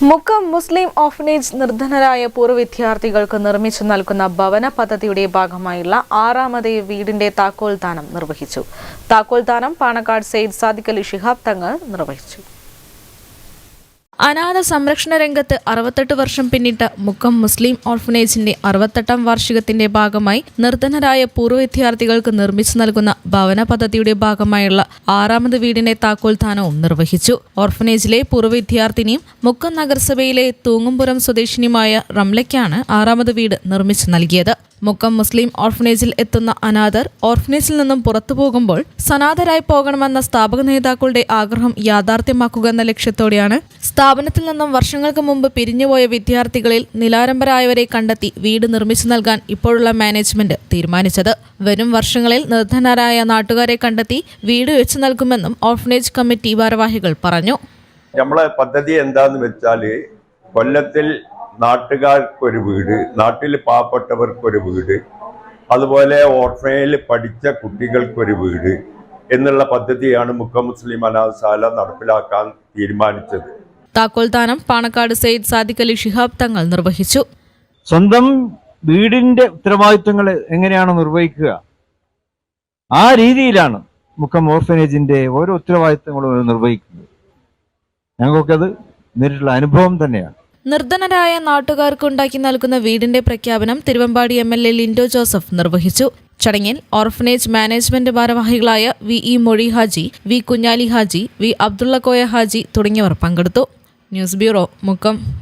മുക്കം മുസ്ലിം orphanage നിർധനരായ പൂർവ്വ വിദ്യാർത്ഥികൾക്ക് നിർമ്മിച്ചു നൽകുന്ന ഭവന പദ്ധതിയുടെ ഭാഗമായുള്ള 6ാമത് വീടിന്റെ താക്കോൽദാനം നിർവഹിച്ചു. താക്കോൽദാനം പാണക്കാട് സെയ്ദ് സാദിഖ് അലി ശിഹാബ് തങ്ങൾ നിർവഹിച്ചു. അനാഥ സംരക്ഷണ രംഗത്ത് 68 വർഷം പിന്നിട്ട മുക്കം മുസ്ലിം ഓർഫനേജിന്റെ 68ാം വാർഷികത്തിന്റെ ഭാഗമായി നിർധനരായ പൂർവ്വ വിദ്യാർത്ഥികൾക്ക് നിർമ്മിച്ചു നൽകുന്ന ഭവന പദ്ധതിയുടെ ഭാഗമായുള്ള 6ാമത് വീടിന്റെ താക്കോൽദാനവും നിർവഹിച്ചു. ഓർഫനേജിലെ പൂർവ്വ വിദ്യാർത്ഥിനിയും മുക്കം നഗരസഭയിലെ തൂങ്ങുംപുരം സ്വദേശിനിയുമായ റംലയ്ക്കാണ് 6ാമത് വീട് നിർമ്മിച്ചു നൽകിയത്. മുക്കം മുസ്ലിം ഓർഫനേജിൽ എത്തുന്ന അനാഥർ ഓർഫനേജിൽ നിന്നും പുറത്തു പോകുമ്പോൾ സനാഥരായി പോകണമെന്ന സ്ഥാപക നേതാക്കളുടെ ആഗ്രഹം യാഥാർത്ഥ്യമാക്കുക എന്ന ലക്ഷ്യത്തോടെയാണ് സ്ഥാപനത്തിൽ നിന്നും വർഷങ്ങൾക്ക് മുമ്പ് പിരിഞ്ഞുപോയ വിദ്യാർത്ഥികളിൽ നിലാരംഭരായവരെ കണ്ടെത്തി വീട് നിർമ്മിച്ചു നൽകാൻ ഇപ്പോഴുള്ള മാനേജ്മെന്റ് തീരുമാനിച്ചത്. വരും വർഷങ്ങളിൽ നിർധനരായ നാട്ടുകാരെ കണ്ടെത്തി വീട് വെച്ചു നൽകുമെന്നും ഓർഫനേജ് കമ്മിറ്റി ഭാരവാഹികൾ പറഞ്ഞു. നമ്മളെ പദ്ധതി എന്താന്ന് വെച്ചാൽ കൊല്ലത്തിൽ നാട്ടുകാർക്കൊരു വീട്, നാട്ടിൽ പാവപ്പെട്ടവർക്കൊരു വീട്, അതുപോലെ ഓർഫനേജിൽ പഠിച്ച കുട്ടികൾക്കൊരു വീട് എന്നുള്ള പദ്ധതിയാണ് മുക്കം മുസ്ലിം അനാഥശാല നടപ്പിലാക്കാൻ തീരുമാനിച്ചത്. താക്കോൽദാനം പാണക്കാട് സെയ്ദ് സാദിഖ് അലി ശിഹാബ് തങ്ങൾ നിർവഹിച്ചു. സ്വന്തം വീടിന്റെ ഉത്തരവാദിത്വങ്ങൾ എങ്ങനെയാണ് നിർവഹിക്കുക, ആ രീതിയിലാണ് മുക്കം ഓർഫനേജിന്റെ ഓരോ ഉത്തരവാദിത്വങ്ങളും നിർവഹിക്കുന്നത്. ഞങ്ങൾക്കത് നേരിട്ടുള്ള അനുഭവം തന്നെയാണ്. നിർധനരായ നാട്ടുകാർക്ക് ഉണ്ടാക്കി നൽകുന്ന വീടിന്റെ പ്രഖ്യാപനം തിരുവമ്പാടി MLA ലിൻഡോ ജോസഫ് നിർവഹിച്ചു. ചടങ്ങിൽ ഓർഫനേജ് മാനേജ്മെന്റ് ഭാരവാഹികളായ VE മൊഴി ഹാജി, V കുഞ്ഞാലി ഹാജി, V അബ്ദുള്ള കോയ ഹാജി തുടങ്ങിയവർ പങ്കെടുത്തു. News bureau, Mukkam.